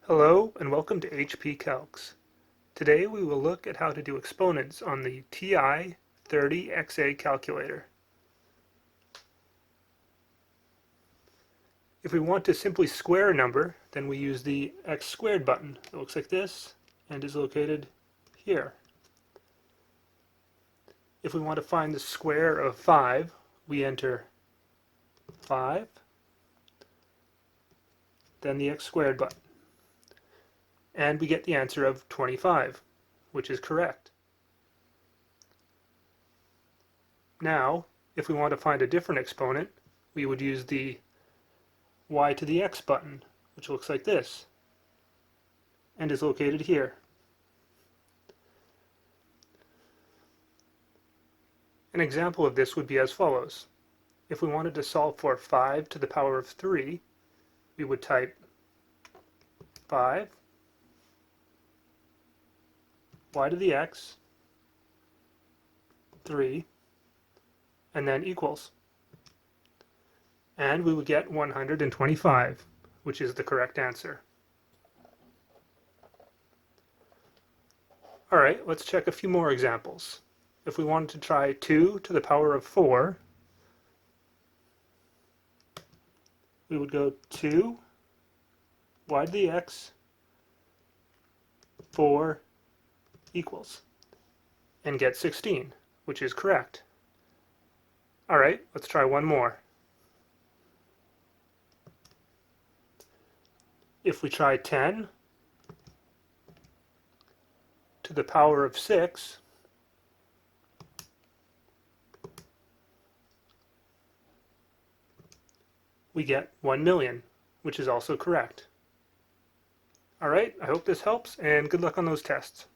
Hello and welcome to HP Calcs. Today we will look at how to do exponents on the TI-30Xa calculator. If we want to simply square a number, then we use the x squared button. It looks like this and is located here. If we want to find the square of 5, we enter 5, then the x squared button. And we get the answer of 25, which is correct. Now, if we want to find a different exponent, we would use the y to the x button, which looks like this, and is located here. An example of this would be as follows. If we wanted to solve for 5 to the power of 3, we would type 5 y to the x, 3, and then equals. And we would get 125, which is the correct answer. Alright, let's check a few more examples. If we wanted to try 2 to the power of 4, we would go 2 y to the x, 4 equals, and get 16, which is correct. Alright, let's try one more. If we try 10 to the power of 6, we get 1 million, which is also correct. Alright, I hope this helps, and good luck on those tests.